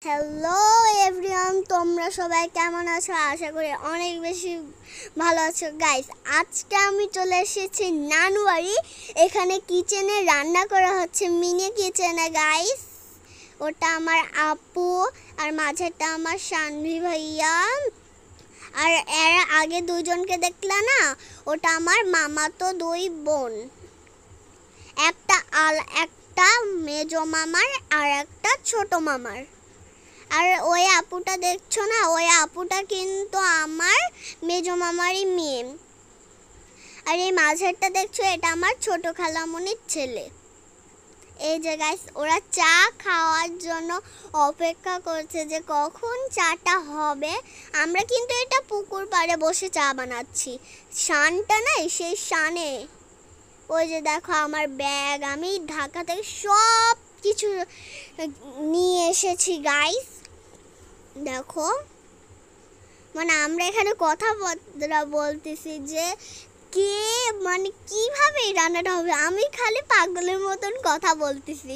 Hello everyone, তোমরা সবাই কেমন আছো? আশা করি অনেক বেশি ভালো আছো গাইস। আজকে আমি চলে এসেছি নানু বাড়ি। এখানে কিচেনে রান্না করা হচ্ছে, মিনি কিচেনে গাইস। ওটা আমার আপু আর মাঝেরটা আমার শানভি ভাইয়া। আর এর আগে দুজনকে দেখলা না, ওটা আমার মামাতো দুই বোন। একটা মেজো মামার আর একটা ছোট মামার। আর ওই আপুটা দেখছো না, ওই আপুটা কিন্তু আমার মেজো মামারই মেয়ে। আর এই মাঝেরটা দেখছো, এটা আমার ছোট খালামণির ছেলে। এই যে গাইস, ওরা চা খাওয়ার জন্য অপেক্ষা করছে যে কখন চাটা হবে। আমরা কিন্তু এটা পুকুর পাড়ে বসে চা বানাচ্ছি। শানটা নাই, সেই শানে ওই যে দেখো আমার ব্যাগ, আমি ঢাকা থেকে সব কিছু নিয়ে এসেছি গাইস। দেখো, মানে আমরা এখানে কথাবার্তা বলতেছি যে কে মানে কিভাবে এই রান্নাটা হবে। আমি খালি পাগলের মতন কথা বলতেছি।